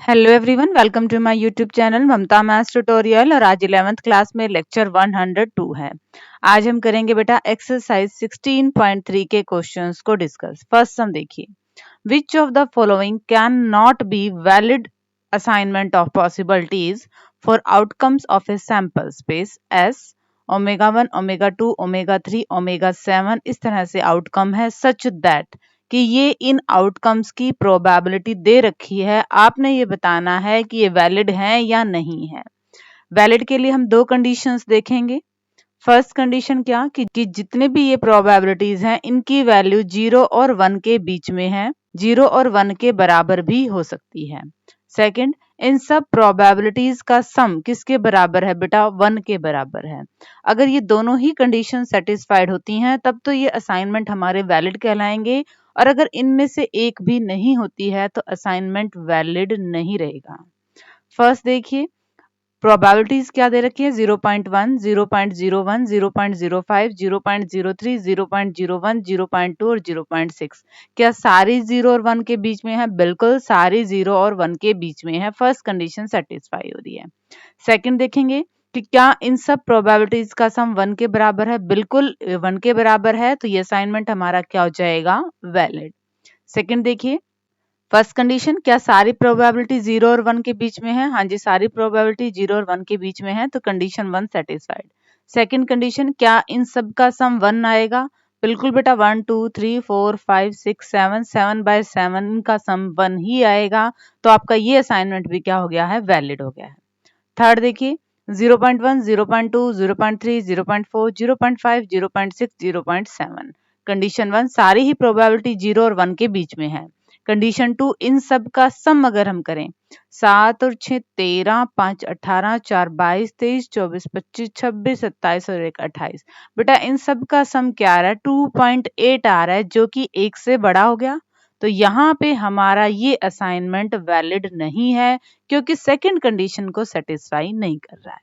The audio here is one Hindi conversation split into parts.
Hello everyone, welcome to my YouTube channel Mamta maths tutorial. और आज 11th क्लास में लेक्चर 102 है। आज हम करेंगे बेटा एक्सरसाइज 16.3 के क्वेश्चंस को डिस्कस। फर्स्ट सम देखिए, which of the following can not be valid assignment of possibilities for outcomes of a sample space S omega 1 omega 2 omega 3 omega 7 इस तरह से आउटकम है सच दैट कि ये इन आउटकम्स की प्रोबेबिलिटी दे रखी है। आपने ये बताना है कि ये वैलिड है या नहीं है। वैलिड के लिए हम दो कंडीशंस देखेंगे। फर्स्ट कंडीशन क्या कि जितने भी ये प्रोबेबिलिटीज हैं इनकी वैल्यू 0 और 1 के बीच में है, 0 और 1 के बराबर भी हो सकती है। सेकंड, इन सब प्रोबेबिलिटीज का सम किसके बराबर है बेटा? 1 के बराबर है। अगर ये दोनों ही कंडीशन सेटिस्फाइड होती हैं तब तो ये असाइनमेंट हमारे वैलिड कहलाएंगे, और अगर इनमें से एक भी नहीं होती है तो असाइनमेंट वैलिड नहीं रहेगा। फर्स्ट देखिए, प्रोबेबिलिटीज क्या दे रखी है? 0.1, 0.01, 0.05, 0.03, 0.01, 0.2 और 0.6। क्या सारी 0 और 1 के बीच में है? बिल्कुल सारी 0 और 1 के बीच में है। फर्स्ट कंडीशन सेटिस्फाई हो रही है। सेकंड देखेंगे कि क्या इन सब प्रोबेबिलिटीज का सम 1 के बराबर है? बिल्कुल 1 के बराबर है, तो ये असाइनमेंट हमारा क्या हो जाएगा? वैलिड। सेकंड देखिए, फर्स्ट कंडीशन, क्या सारी प्रोबेबिलिटी 0 और 1 के बीच में है? हाँ जी, सारी प्रोबेबिलिटी 0 और 1 के बीच में है, तो कंडीशन 1 सेटिस्फाइड। सेकंड कंडीशन, क्या इन सब का सम 1 आएगा? बिल्कुल बेटा, 1 2 3 4 5 6 7 7 बाय 7 इनका सम 1 ही आएगा, तो आपका ये असाइनमेंट भी क्या हो गया है? वैलिड हो गया है। थर्ड देखिए, 0.1, 0.2, 0.3, 0.4, 0.5, 0.6, 0.7। कंडीशन 1, सारी ही प्रोबेबिलिटी 0 और 1 के बीच में है। कंडीशन 2, इन सब का सम अगर हम करें, 7 और 6 13, 5 18, 4 22, 23, 24, 25, 26, 27 और 1 28। बेटा इन सब का सम क्या आ रहा है? 2.8 आ रहा है, जो कि 1 से बड़ा हो गया। तो यहाँ पे हमारा ये असाइनमेंट वैलिड नहीं है, क्योंकि सेकंड कंडीशन को सेटिस्फाई नहीं कर रहा है।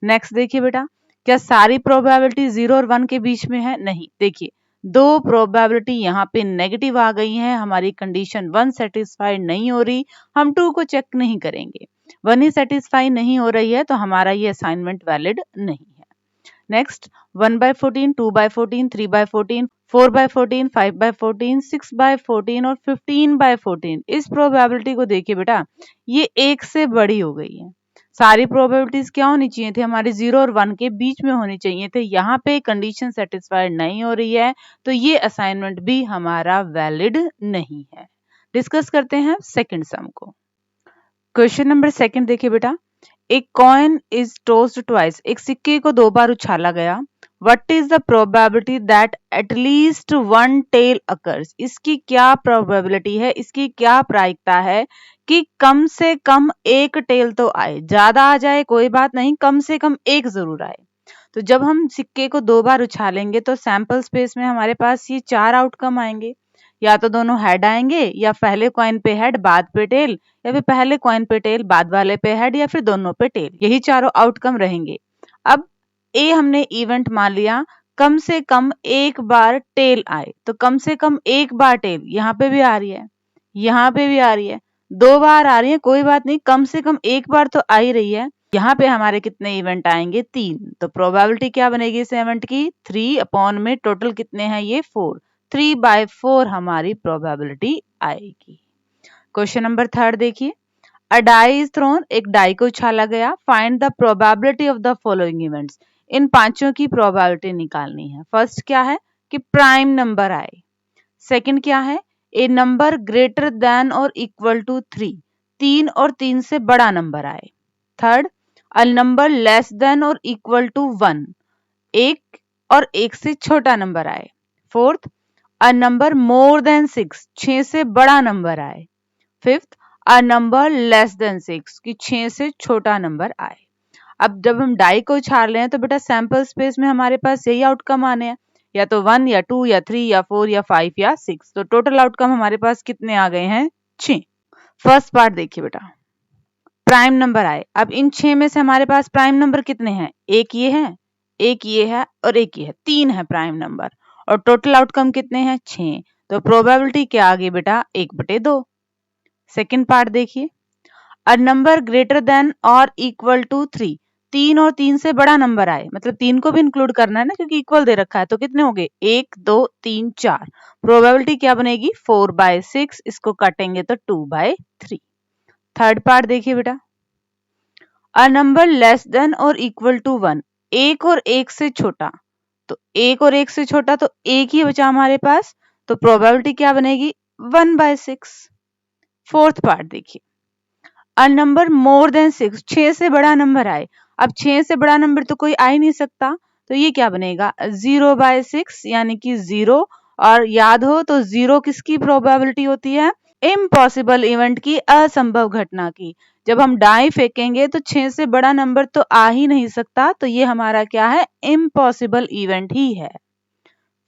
नेक्स्ट देखिए बेटा, क्या सारी प्रोबेबिलिटी 0 और 1 के बीच में है? नहीं। देखिए, दो प्रोबेबिलिटी यहाँ पे नेगेटिव आ गई हैं, हमारी कंडीशन 1 सेटिस्फाइड नहीं हो रही, हम 2 को चेक नहीं करेंगे। 1 ही सेटिस्फाई नहीं हो रही है, तो हमारा ये असाइनमेंट वैलिड नहीं है। नेक्स्ट, 1/14, 2/14, 3/14, 4/14, 5/14, 6/14 और 15/14। इस प्रोबेबिलिटी को देखिए बेटा, ये 1 से बड़ी हो गई है। सारी प्रोबेबिलिटीज क्या होनी चाहिए थी? हमारी 0 और 1 के बीच में होनी चाहिए थे। यहाँ पे कंडीशन सेटिस्फाइड नहीं हो रही है, तो ये असाइनमेंट भी हमारा वैलिड नहीं है। डिस्कस करते हैं सेकंड सम को। क्वेश्चन नंबर सेकंड देखिए बेटा, एक कॉइन इज टॉस्ड ट्वाइस, एक सिक्के को 2 बार उछाला गया। What is the probability that at least 1 tail occurs? इसकी क्या प्रोबेबिलिटी है, इसकी क्या प्रायिकता है कि कम से कम एक टेल तो आए। ज्यादा आ जाए कोई बात नहीं, कम से कम एक जरूर आए। तो जब हम सिक्के को 2 बार उछालेंगे तो सैंपल स्पेस में हमारे पास ये 4 आउटकम आएंगे। या तो दोनों हेड आएंगे, या पहले कॉइन पे हेड बाद पे टेल, या फिर पहले कॉइन पे टेल बाद वाले पे हेड, या फिर दोनों पे टेल। यही चारों आउटकम रहेंगे। अब ए हमने इवेंट मान लिया, कम से कम एक बार टेल आए, तो कम से कम एक बार टेल यहाँ पे भी आ रही है, यहाँ पे भी आ रही है, 2 बार आ रही है, कोई बात नहीं, कम से कम एक बार तो आ ही रही है। यहाँ पे हमारे कितने इवेंट आएंगे? 3। तो प्रोबेबिलिटी क्या बनेगी इस इवेंट की? 3 अपॉन में टोटल कितने हैं ये? 4। 3/4 हमारी प्रोबेबिलिटी आएगी। क्वेश्चन नंबर थर्ड देखिए, अ डाई इज थ्रोन, एक डाई को उछाला गया। Find the probability of the following events, इन पांचों की प्रोबेबिलिटी निकालनी है। फर्स्ट क्या है कि प्राइम नंबर आए। सेकंड क्या है? ए नंबर ग्रेटर देन और इक्वल टू 3, 3 और 3 से बड़ा नंबर आए। Third, a number less than और इक्वल टू 1, 1 और 1 से छोटा नंबर आए। Fourth, a number more than 6, 6 से बड़ा नंबर आए। Fifth, a number less than 6, कि 6 से छोटा नंबर आए। अब जब हम डाई को उछाल रहे हैं तो बेटा सैंपल स्पेस में हमारे पास यही आउटकम आने हैं, या तो 1 या 2 या 3 या 4 या 5 या 6। तो टोटल आउटकम हमारे पास कितने आ गए हैं? 6। फर्स्ट पार्ट देखिए बेटा, प्राइम नंबर आए। अब इन 6 में से हमारे पास प्राइम नंबर कितने हैं? एक ये है, एक ये है और एक ये है, 3 है प्राइम नंबर। और टोटल आउटकम कितने हैं? 6। तो प्रोबेबिलिटी क्या आ गई बेटा? 1/2। सेकेंड पार्ट देखिए, अ नंबर ग्रेटर देन और इक्वल टू 3, 3 और 3 से बड़ा नंबर आए, मतलब 3 को भी इंक्लूड करना है ना, क्योंकि इक्वल दे रखा है, तो कितने हो गए 1 2 3 4। प्रोबेबिलिटी क्या बनेगी 4/6, इसको काटेंगे तो 2/3। थर्ड पार्ट देखिए बेटा, अ नंबर लेस देन और इक्वल टू 1, एक और एक से छोटा, तो एक और एक से छोटा तो एक ही बचा हमारे पास, तो प्रोबेबिलिटी क्या बनेगी 1/6। फोर्थ पार्ट देखिए, अ नंबर मोर देन 6, 6 से बड़ा नंबर आए, अब 6 से बड़ा नंबर तो कोई आ ही नहीं सकता, तो ये क्या बनेगा 0/6 यानी कि 0। और याद हो तो 0 किसकी प्रोबेबिलिटी होती है, इम्पॉसिबल इवेंट की, असंभव घटना की। जब हम डाई फेंकेंगे तो 6 से बड़ा नंबर तो आ ही नहीं सकता, तो ये हमारा क्या है इम्पॉसिबल इवेंट ही है।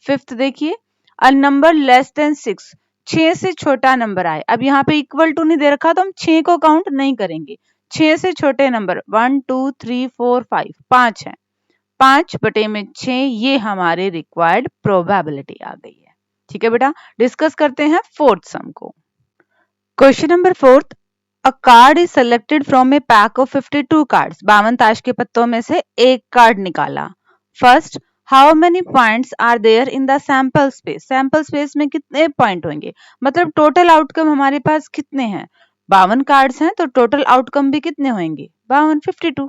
फिफ्थ देखिए, अ नंबर लेस देन 6, 6 से छोटा नंबर आए, अब यहाँ पे इक्वल टू नहीं दे रखा तो हम 6 को काउंट नहीं करेंगे, 6 से छोटे नंबर 1 2 3 4 5, 5 है, 5/6 ये हमारे रिक्वायर्ड प्रोबेबिलिटी आ गई है। ठीक है बेटा, डिस्कस करते हैं फोर्थ सम को। Question number fourth, a card is selected from a pack of 52 cards, 52 ताश के पत्तों में से एक कार्ड निकाला। First, how many points are there in the sample space, sample space में कितने पॉइंट होंगे, मतलब टोटल आउटकम हमारे पास कितने हैं, 52 कार्ड्स हैं तो टोटल आउटकम भी कितने होंगे 52, 52।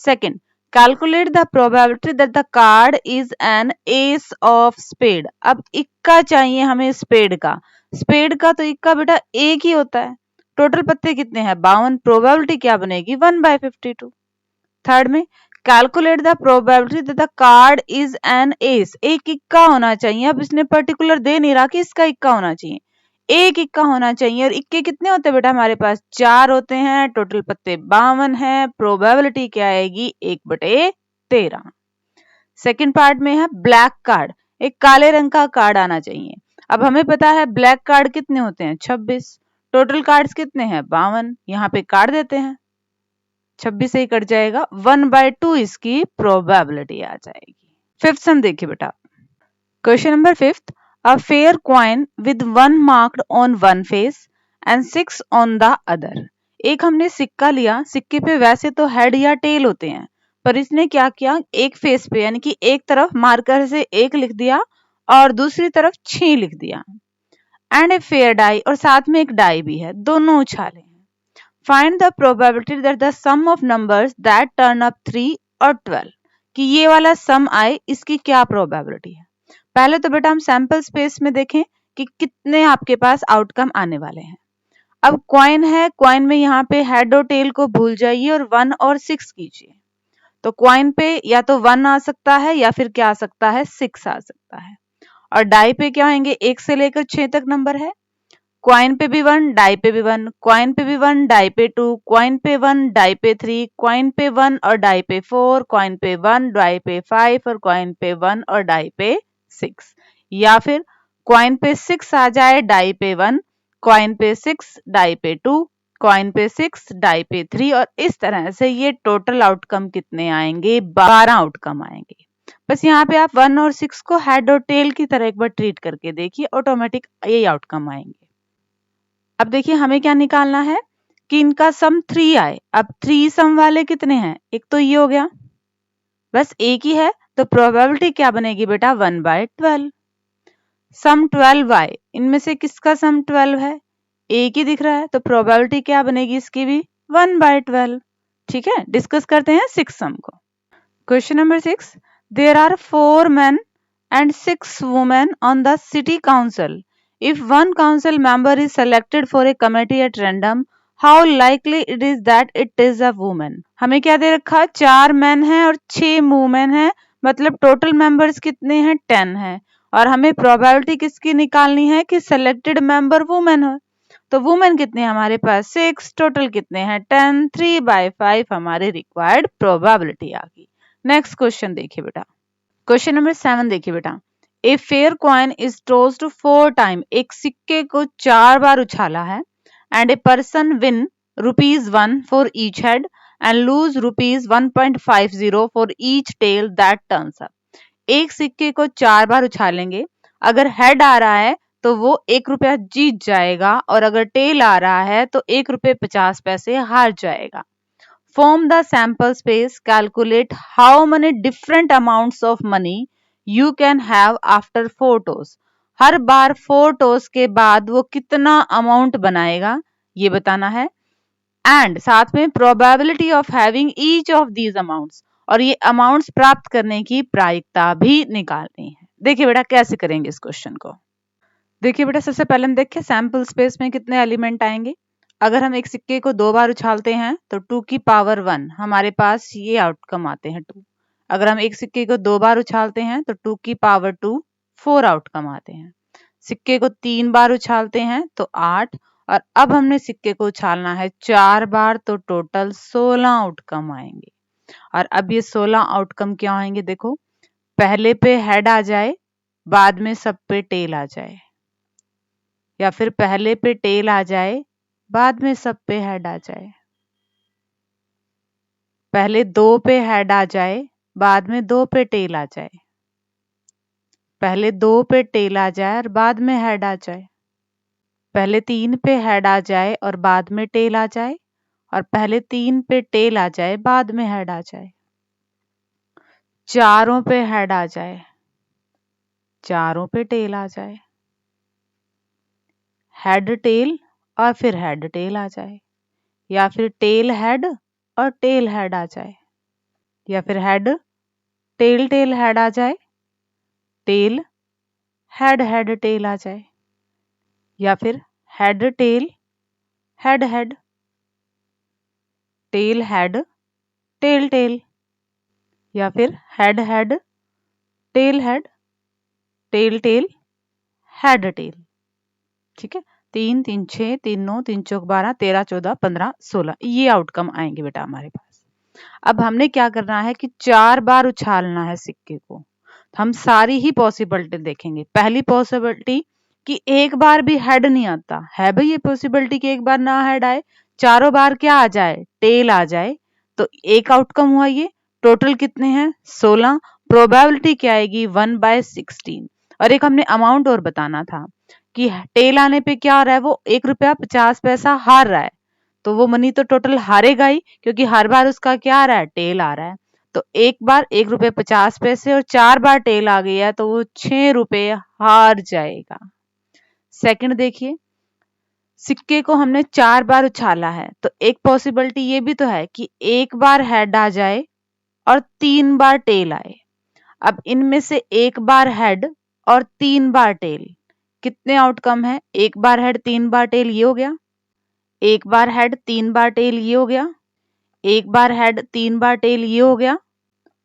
Second, calculate the probability that the card is an ace of spade, अब इक्का चाहिए हमें स्पेड का, स्पेड का तो इक्का बेटा एक ही होता है, टोटल पत्ते कितने हैं 52, प्रोबेबिलिटी क्या बनेगी 1/52। थर्ड में, calculate the probability that the card is an S, एक इक्का होना चाहिए, अब इसने पर्टिकुलर दे नहीं रहा कि इसका इक्का होना चाहिए, एक इक्का होना चाहिए, और इक्के कितने होते हैं बेटा हमारे पास 4 होते हैं, टोटल पत्ते 52 हैं, प्रोबेबिलिटी क्या आएगी 1/13। सेकंड पार्ट में है ब्लैक कार्ड, एक काले रंग का कार्ड आना चाहिए, अब हमें पता है ब्लैक कार्ड कितने होते हैं 26, टोटल कार्ड्स कितने हैं 52, यहाँ पे काट देते हैं 26 से ही कट जाएगा, 1/2 इसकी प्रोबेबिलिटी आ जाएगी। फिफ्थ सम देखिए बेटा, question number fifth, a fair coin with 1 marked on one face and 6 on the other, एक हमने सिक्का लिया, सिक्के पे वैसे तो हेड या टेल होते हैं, पर इसने क्या किया एक फेस पे यानी कि एक तरफ मार्कर से 1 लिख दिया और दूसरी तरफ 6 लिख दिया, एंड ए फेयर डाई, और साथ में एक डाई भी है, दोनों उछाले हैं। Find the probability that the sum of numbers that turn up 3 और 12, कि ये वाला सम आए, इसकी क्या प्रोबेबिलिटी है। पहले तो बेटा हम सैंपल स्पेस में देखें कि कितने आपके पास आउटकम आने वाले हैं। अब क्वाइन है, क्वाइन में यहाँ पे हेड और टेल को भूल जाइए और 1 और 6 कीजिए, तो क्वाइन पे या तो 1 आ सकता है या फिर क्या आ सकता है 6 आ सकता है, और डाई पे क्या होंगे 1 से लेकर 6 तक नंबर है, क्वाइन पे भी 1, डाई पे भी 1, क्वाइन पे भी 1, डाई पे 2, क्वाइन पे 1, डाई पे 3, क्वाइन पे 1 और डाई पे 4, क्वाइन पे 1, डाई पे 5 और क्वाइन पे 1 और डाई पे 6, या फिर क्वाइन पे 6 आ जाए डाई पे 1, क्वाइन पे 6 डाई पे 2, क्वाइन पे 6 डाई पे 3, और इस तरह से ये टोटल आउटकम कितने आएंगे 12 आउटकम आएंगे। बस यहाँ पे आप 1 और 6 को हेड और टेल की तरह एक बार ट्रीट करके देखिए, ऑटोमेटिक यही आउटकम आएंगे। अब देखिए हमें क्या निकालना है कि इनका सम 3 आए, अब 3 सम वाले कितने हैं, एक तो ये हो गया, बस एक ही है, तो प्रोबेबिलिटी क्या बनेगी बेटा 1/12। सम 12 आए, इनमें से किसका सम 12 है, एक ही दिख रहा है, तो प्रोबेबिलिटी क्या बनेगी इसकी भी 1/12। ठीक है, डिस्कस करते हैं 6 सम को। Question number 6, there are 4 men and 6 women on the city council. If one council member is selected for a committee at random, how likely it is that it is a woman? हमें क्या दे रखा, 4 मैन हैं और 6 वुमेन हैं, मतलब टोटल मेंबर्स कितने हैं 10 हैं, और हमें प्रोबेबिलिटी किसकी निकालनी है कि सिलेक्टेड मेंबर वुमेन हो, तो वुमेन कितने हैं हमारे पास 6, टोटल कितने हैं 10, 3/5 हमारे रिक्वायर्ड प्रोबेबिलिटी आ गई। नेक्स्ट क्वेश्चन देखिए बेटा, क्वेश्चन नंबर 7 देखिए बेटा, a fair coin is tossed 4 time, एक सिक्के को 4 बार उछाला है, and a person win ₹1 for each head and lose ₹1.50 for each tail that turns up, एक सिक्के को 4 बार उछालेंगे, अगर हेड आ रहा है तो वो 1 रुपया जीत जाएगा, और अगर टेल आ रहा है तो 1 रुपये 50 पैसे हार जाएगा। Form the sample space, calculate how many different amounts of money you can have after 4 toss. Her bar 4 toss के बाद वो कितना अमाउंट बनाएगा ये बताना है, एंड साथ में probability of having each of these amounts, और ये अमाउंट्स प्राप्त करने की प्रायिकता भी निकालनी है। देखिए बेटा कैसे करेंगे इस क्वेश्चन को। देखिए बेटा सबसे पहले हम देखें सैंपल स्पेस में कितने एलिमेंट आएंगे। अगर हम एक सिक्के को 2 बार उछालते हैं तो 2 की पावर 1 हमारे पास ये आउटकम आते हैं 2। अगर हम एक सिक्के को 2 बार उछालते हैं तो 2 की पावर 2 4 आउटकम आते हैं। सिक्के को 3 बार उछालते हैं तो 8, और अब हमने सिक्के को उछालना है 4 बार तो टोटल 16 आउटकम आएंगे। और अब ये 16 आउटकम क्या आएंगे, देखो पहले पे हेड आ जाए बाद में सब पे टेल आ जाए, या फिर पहले पे टेल आ जाए बाद में सब पे हेड आ जाए, पहले 2 पे हेड आ जाए बाद में 2 पे टेल आ जाए, पहले 2 पे टेल आ जाए और बाद में हेड आ जाए, पहले 3 पे हेड आ जाए और बाद में टेल आ जाए, और पहले 3 पे टेल आ जाए बाद में हेड आ जाए, चारों पे हेड आ जाए, चारों पे टेल आ जाए, हेड टेल और फिर हेड टेल आ जाए, या फिर टेल हेड और टेल हेड आ जाए, या फिर हेड टेल टेल हेड आ जाए, टेल हेड हेड टेल आ जाए, या फिर head tail head head, tail head tail tail, या फिर head head tail head tail tail head tail. ठीक है, 3 3 6 3 9 3 चौक 12 13 14 15 16 ये आउटकम आएंगे बेटा हमारे पास। अब हमने क्या करना है कि 4 बार उछालना है सिक्के को। हम सारी ही पॉसिबिलिटी देखेंगे। पहली पॉसिबिलिटी कि एक बार भी हेड नहीं आता है, भाई ये पॉसिबिलिटी कि एक बार ना हेड आए, चारों बार क्या आ जाए, टेल आ जाए, तो एक आउटकम हुआ ये। टोटल कितने हैं 16, प्रोबेबिलिटी क्या आएगी 1/16। और एक हमने अमाउंट और बताना था कि टेल आने पे क्या हो रहा है, वो 1 रुपया 50 पैसा हार रहा है, तो वो मनी तो टोटल हारेगा ही, क्योंकि हर बार उसका क्या आ रहा है, टेल आ रहा है। तो एक बार 1 रुपये 50 पैसे और 4 बार टेल आ गया तो वो 6 रुपये हार जाएगा। सेकंड देखिए, सिक्के को हमने 4 बार उछाला है, तो एक पॉसिबिलिटी ये भी तो है कि एक बार हेड आ जाए और 3 बार टेल आए। अब इनमें से एक बार हेड और 3 बार टेल, कितने आउटकम है, एक बार हेड 3 बार टेल ये हो गया, एक बार हेड 3 बार टेल ये हो गया, एक बार हेड 3 बार टेल ये हो गया,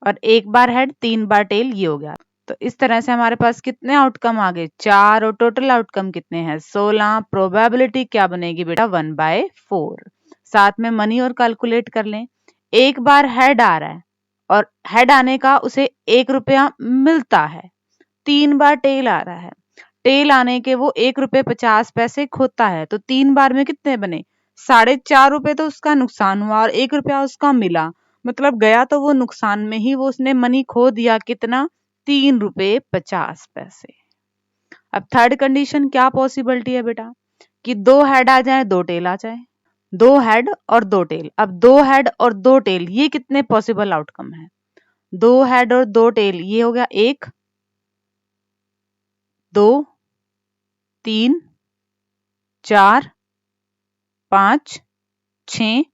और एक बार हेड 3 बार टेल ये हो गया। तो इस तरह से हमारे पास कितने आउटकम आ गए, 4, और टोटल आउटकम कितने हैं 16। प्रोबेबिलिटी क्या बनेगी बेटा 1/4। साथ में मनी और कैलकुलेट कर लें। एक बार हेड आ रहा है और हेड आने का उसे 1 रुपया मिलता है, 3 बार टेल आ रहा है, टेल आने के वो 1 रुपये 50 पैसे खोता है, तो 3 बार में कितने बने 4.5 रुपए, तो उसका नुकसान हुआ और 1 रुपया उसका मिला, मतलब गया तो वो नुकसान में ही, वो उसने मनी खो दिया कितना 3 रुपये 50 पैसे। अब थर्ड कंडीशन क्या पॉसिबिलिटी है बेटा कि 2 हेड आ जाए 2 टेल आ जाए, 2 हेड और 2 टेल। अब 2 हेड और 2 टेल ये कितने पॉसिबल आउटकम है, 2 हेड और 2 टेल ये हो गया 1 2 3 4 5 6,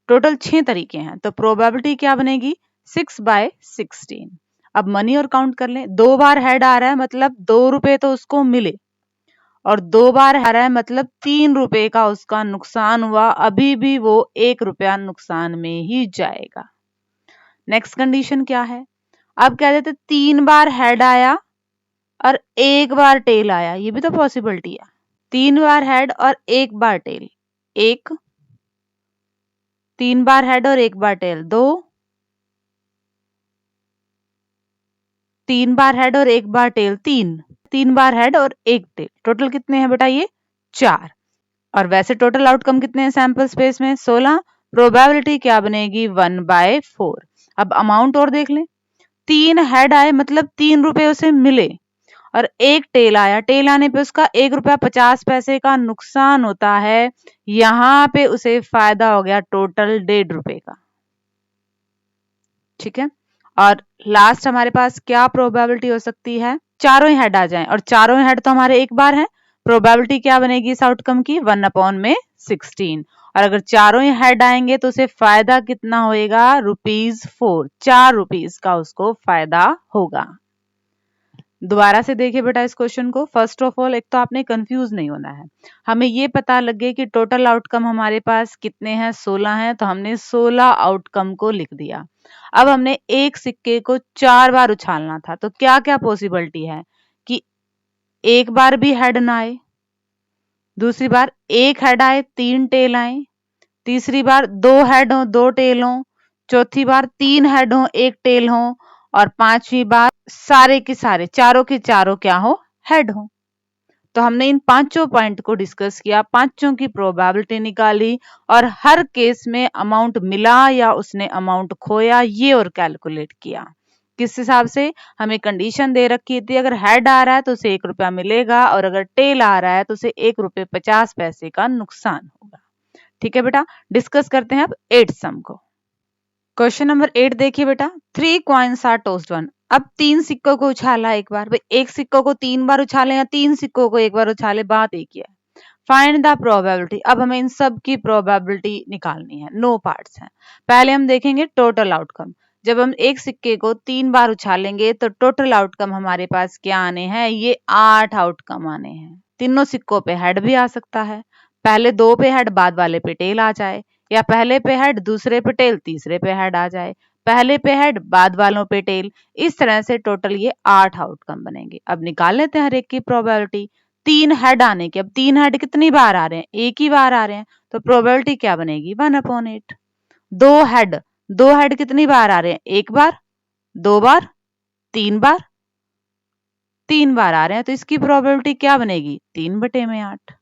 टोटल 6 तरीके हैं, तो प्रोबेबिलिटी क्या बनेगी 6/16। अब मनी और काउंट कर लें, 2 बार हेड आ रहा है मतलब 2 रुपए तो उसको मिले, और 2 बार आ रहा है मतलब 3 रुपए का उसका नुकसान हुआ, अभी भी वो 1 रुपया नुकसान में ही जाएगा। नेक्स्ट कंडीशन क्या है, अब कह देते 3 बार हेड आया और 1 बार टेल आया, ये भी तो पॉसिबिलिटी है। 3 बार हेड और 1 बार टेल, 1, 3 बार हेड और 1 बार टेल 2, 3 बार हेड और 1 बार टेल 3, 3 बार हेड और 1 टेल, टोटल कितने हैं बेटा ये 4। और वैसे टोटल आउटकम कितने हैं सैंपल स्पेस में 16, प्रोबेबिलिटी क्या बनेगी 1/4। अब अमाउंट और देख लें, 3 हेड आए मतलब 3 रुपए उसे मिले, और एक टेल आया, टेल आने पे उसका ₹1.50 का नुकसान होता है, यहाँ पे उसे फायदा हो गया टोटल ₹1.5 का। ठीक है, और लास्ट हमारे पास क्या प्रोबेबिलिटी हो सकती है, चारों ही हेड आ जाएं, और चारों ही हेड तो हमारे एक बार है, प्रोबेबिलिटी क्या बनेगी इस आउटकम की 1/16। और अगर चारों ही हेड आएंगे तो उसे फायदा कितना होएगा, ₹4, ₹4 का उसको फायदा होगा। दोबारा से देखिए बेटा इस क्वेश्चन को। फर्स्ट ऑफ ऑल एक तो आपने कंफ्यूज नहीं होना है, हमें ये पता लगे कि टोटल आउटकम हमारे पास कितने हैं, 16 हैं, तो हमने 16 आउटकम को लिख दिया। अब हमने एक सिक्के को 4 बार उछालना था, तो क्या क्या पॉसिबिलिटी है कि एक बार भी हेड ना आए, दूसरी बार एक हेड आए 3 टेल आए, तीसरी बार 2 हेड हो 2 टेल हो, चौथी बार 3 हेड हो 1 टेल हो, और पांचवी बार सारे के सारे चारों के चारों क्या हो, हेड हो। तो हमने इन पांचों पॉइंट को डिस्कस किया, पांचों की प्रोबेबिलिटी निकाली, और हर केस में अमाउंट मिला या उसने अमाउंट खोया ये और कैलकुलेट किया। किस हिसाब से, हमें कंडीशन दे रखी थी अगर हेड आ रहा है तो उसे ₹1 मिलेगा, और अगर टेल आ रहा है तो उसे ₹1.50 का नुकसान होगा। ठीक है बेटा, डिस्कस करते हैं अब 8th सम को। क्वेश्चन नंबर 8 देखिए बेटा, 3 कॉइन्स आर टॉस्ड वन। अब 3 सिक्कों को उछाला एक बार, भाई एक सिक्कों को 3 बार उछाले या 3 सिक्कों को एक बार उछाले, बात एक ही है। फाइंड द प्रोबेबिलिटी, अब हमें इन सब की प्रोबेबिलिटी निकालनी है, नो पार्ट्स हैं। पहले हम देखेंगे टोटल आउटकम। जब हम एक सिक्के को 3 बार उछालेंगे तो टोटल आउटकम हमारे पास क्या आने हैं, ये 8 आउटकम आने हैं। तीनों सिक्कों पे हेड भी आ सकता है, पहले 2 पे हेड बाद वाले पे टेल आ जाए, या पहले पे हेड दूसरे पे टेल तीसरे पे हेड आ जाए, पहले पे हेड बाद वालों पे टेल, इस तरह से टोटल ये 8 आउटकम बनेंगे। अब निकाल लेते हैं हर एक की प्रोबेबिलिटी। 3 हेड आने के, अब 3 हेड कितनी बार आ रहे हैं, एक ही बार आ रहे हैं, तो प्रोबेबिलिटी क्या बनेगी 1/8। 2 हेड कितनी बार आ रहे हैं, एक बार, 2 बार, 3 बार, 3 बार आ रहे हैं, तो इसकी प्रोबेबिलिटी क्या बनेगी 3/8।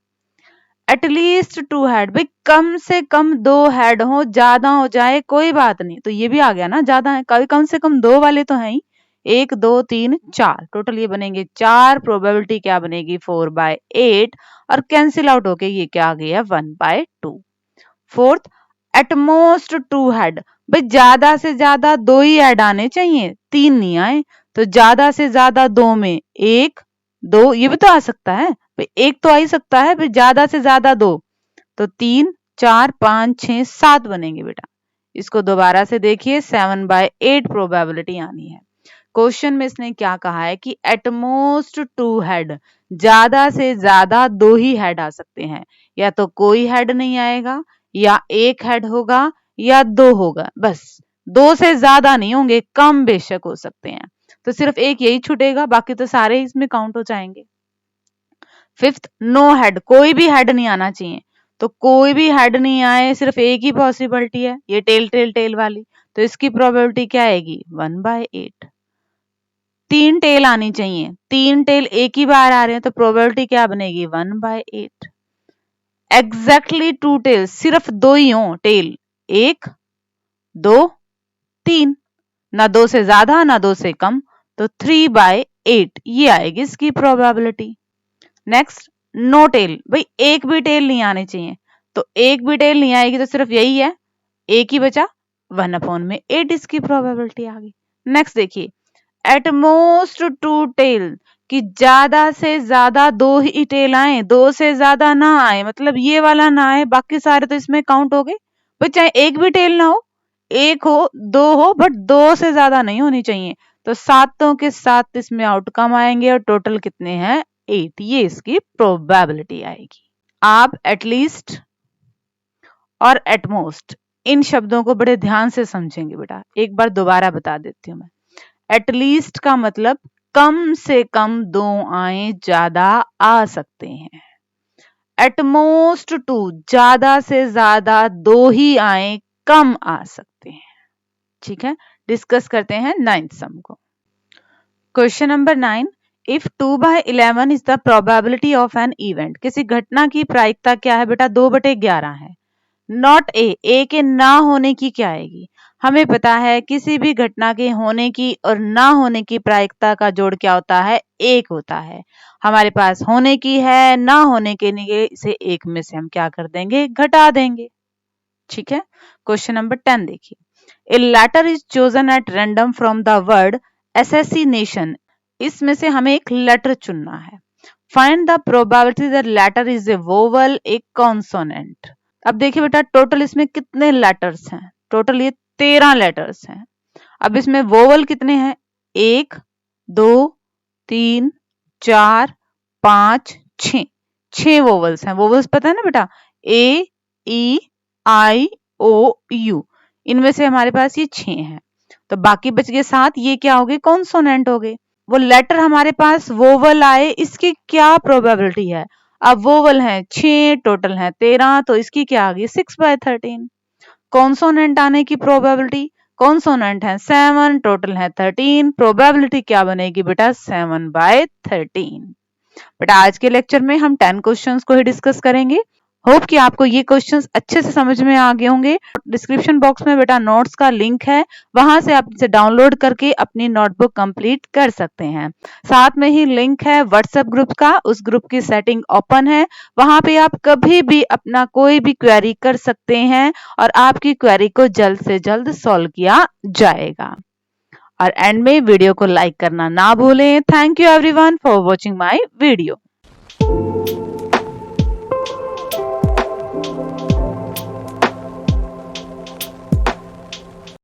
एटलीस्ट 2 हेड, भाई कम से कम 2 हेड हो, ज्यादा हो जाए कोई बात नहीं, तो ये भी आ गया ना ज्यादा है, कम से कम 2 वाले तो हैं ही, 1 2 3 4, टोटल ये बनेंगे 4, प्रोबेबिलिटी क्या बनेगी 4/8, और कैंसिल आउट होके ये क्या आ गई है 1/2। फोर्थ, एटमोस्ट 2 हेड, भाई ज्यादा से ज्यादा 2 ही हेड आने चाहिए, 3 नहीं आए, तो ज्यादा से ज्यादा 2 में 1 2, ये भी तो आ सकता है, एक तो आ ही सकता है, फिर ज्यादा से ज्यादा 2, तो 3 4 5 6 7 बनेंगे बेटा। इसको दोबारा से देखिए, 7/8 प्रोबेबिलिटी आनी है। क्वेश्चन में इसने क्या कहा है कि एटमोस्ट 2 हेड, ज्यादा से ज्यादा 2 ही हेड आ सकते हैं, या तो कोई हेड नहीं आएगा, या एक हेड होगा, या 2 होगा, बस 2 से ज्यादा नहीं होंगे, कम बेशक हो सकते हैं, तो सिर्फ एक यही छूटेगा, बाकी तो सारे इसमें काउंट हो जाएंगे। फिफ्थ, नो हेड, कोई भी हेड नहीं आना चाहिए, तो कोई भी हेड नहीं आए, सिर्फ एक ही पॉसिबिलिटी है, ये टेल टेल टेल वाली, तो इसकी प्रोबेबिलिटी क्या आएगी 1/8। 3 टेल आनी चाहिए, 3 टेल एक ही बार आ रहे हैं, तो प्रोबेबिलिटी क्या बनेगी 1/8। एग्जैक्टली 2 टेल, सिर्फ 2 ही हो टेल, 1 2 3, ना 2 से ज्यादा ना 2 से कम, तो 3/8 ये आएगी इसकी प्रोबेबिलिटी। नेक्स्ट, नो टेल, भाई एक भी टेल नहीं आने चाहिए, तो एक भी टेल नहीं आएगी, तो सिर्फ यही है, एक ही बचा, 1/8 इसकी प्रोबेबिलिटी आ गई। नेक्स्ट देखिए, एटमोस्ट 2 टेल, कि ज्यादा से ज्यादा 2 ही टेल आए, 2 से ज्यादा ना आए, मतलब ये वाला ना आए, बाकी सारे तो इसमें काउंट हो गए, भाई चाहे एक भी टेल ना हो, एक हो 2 हो, बट 2 से ज्यादा नहीं होनी चाहिए, तो सातों के साथ इसमें आउटकम आएंगे, और टोटल कितने हैं 8, ये इसकी प्रोबेबिलिटी आएगी। आप एटलीस्ट और एटमोस्ट इन शब्दों को बड़े ध्यान से समझेंगे बेटा, एक बार दोबारा बता देती हूँ मैं। एटलीस्ट का मतलब कम से कम 2 आए, ज्यादा आ सकते हैं। एटमोस्ट 2, ज्यादा से ज्यादा 2 ही आए, कम आ सकते हैं। ठीक है, डिस्कस करते हैं 9th सम को। Question number 9, if 2/11 is the probability of an event, किसी घटना की प्रायिकता क्या है बेटा 2/11 है। नॉट ए के ना होने की क्या आएगी, हमें पता है किसी भी घटना के होने की और ना होने की प्रायिकता का जोड़ क्या होता है, 1 होता है। हमारे पास होने की है, ना होने के लिए इसे 1 में से हम क्या कर देंगे, घटा देंगे। ठीक है। क्वेश्चन नंबर 10 देखिए। A letter is chosen at random from the word assassination. इसमें से हमें एक लेटर चुनना है। Find the probability that letter is a vowel, a consonant. अब देखिए बेटा, टोटल इसमें कितने लेटर्स हैं, टोटल ये 13 लेटर्स हैं। अब इसमें वोवल कितने हैं, 1 2 3 4 5 6, 6 वोवल्स हैं। वोवल्स पता है ना बेटा, ए ई आई ओ यू, इनमें से हमारे पास ये 6 हैं। तो बाकी बच गए 7, ये क्या हो गए, कॉन्सोनेंट हो गए। वो लेटर हमारे पास वोवल आए, इसकी क्या प्रोबेबिलिटी है। अब वोवल है 6, टोटल है 13, तो इसकी क्या आ गई, 6/13। कॉन्सोनेंट आने की प्रोबेबिलिटी, कॉन्सोनेंट है 7, टोटल है 13, प्रोबेबिलिटी क्या बनेगी बेटा, 7/13। बेटा आज के लेक्चर में हम 10 क्वेश्चंस को ही डिस्कस करेंगे। होप कि आपको ये क्वेश्चंस अच्छे से समझ में आ गए होंगे। डिस्क्रिप्शन बॉक्स में बेटा नोट्स का लिंक है, वहां से आप इसे डाउनलोड करके अपनी नोटबुक कंप्लीट कर सकते हैं। साथ में ही लिंक है व्हाट्सएप ग्रुप का, उस ग्रुप की सेटिंग ओपन है, वहां पे आप कभी भी अपना कोई भी क्वेरी कर सकते हैं और आपकी क्वेरी को जल्द से जल्द सॉल्व किया जाएगा। और एंड में वीडियो को लाइक करना ना भूलें। Thank you everyone for watching my video.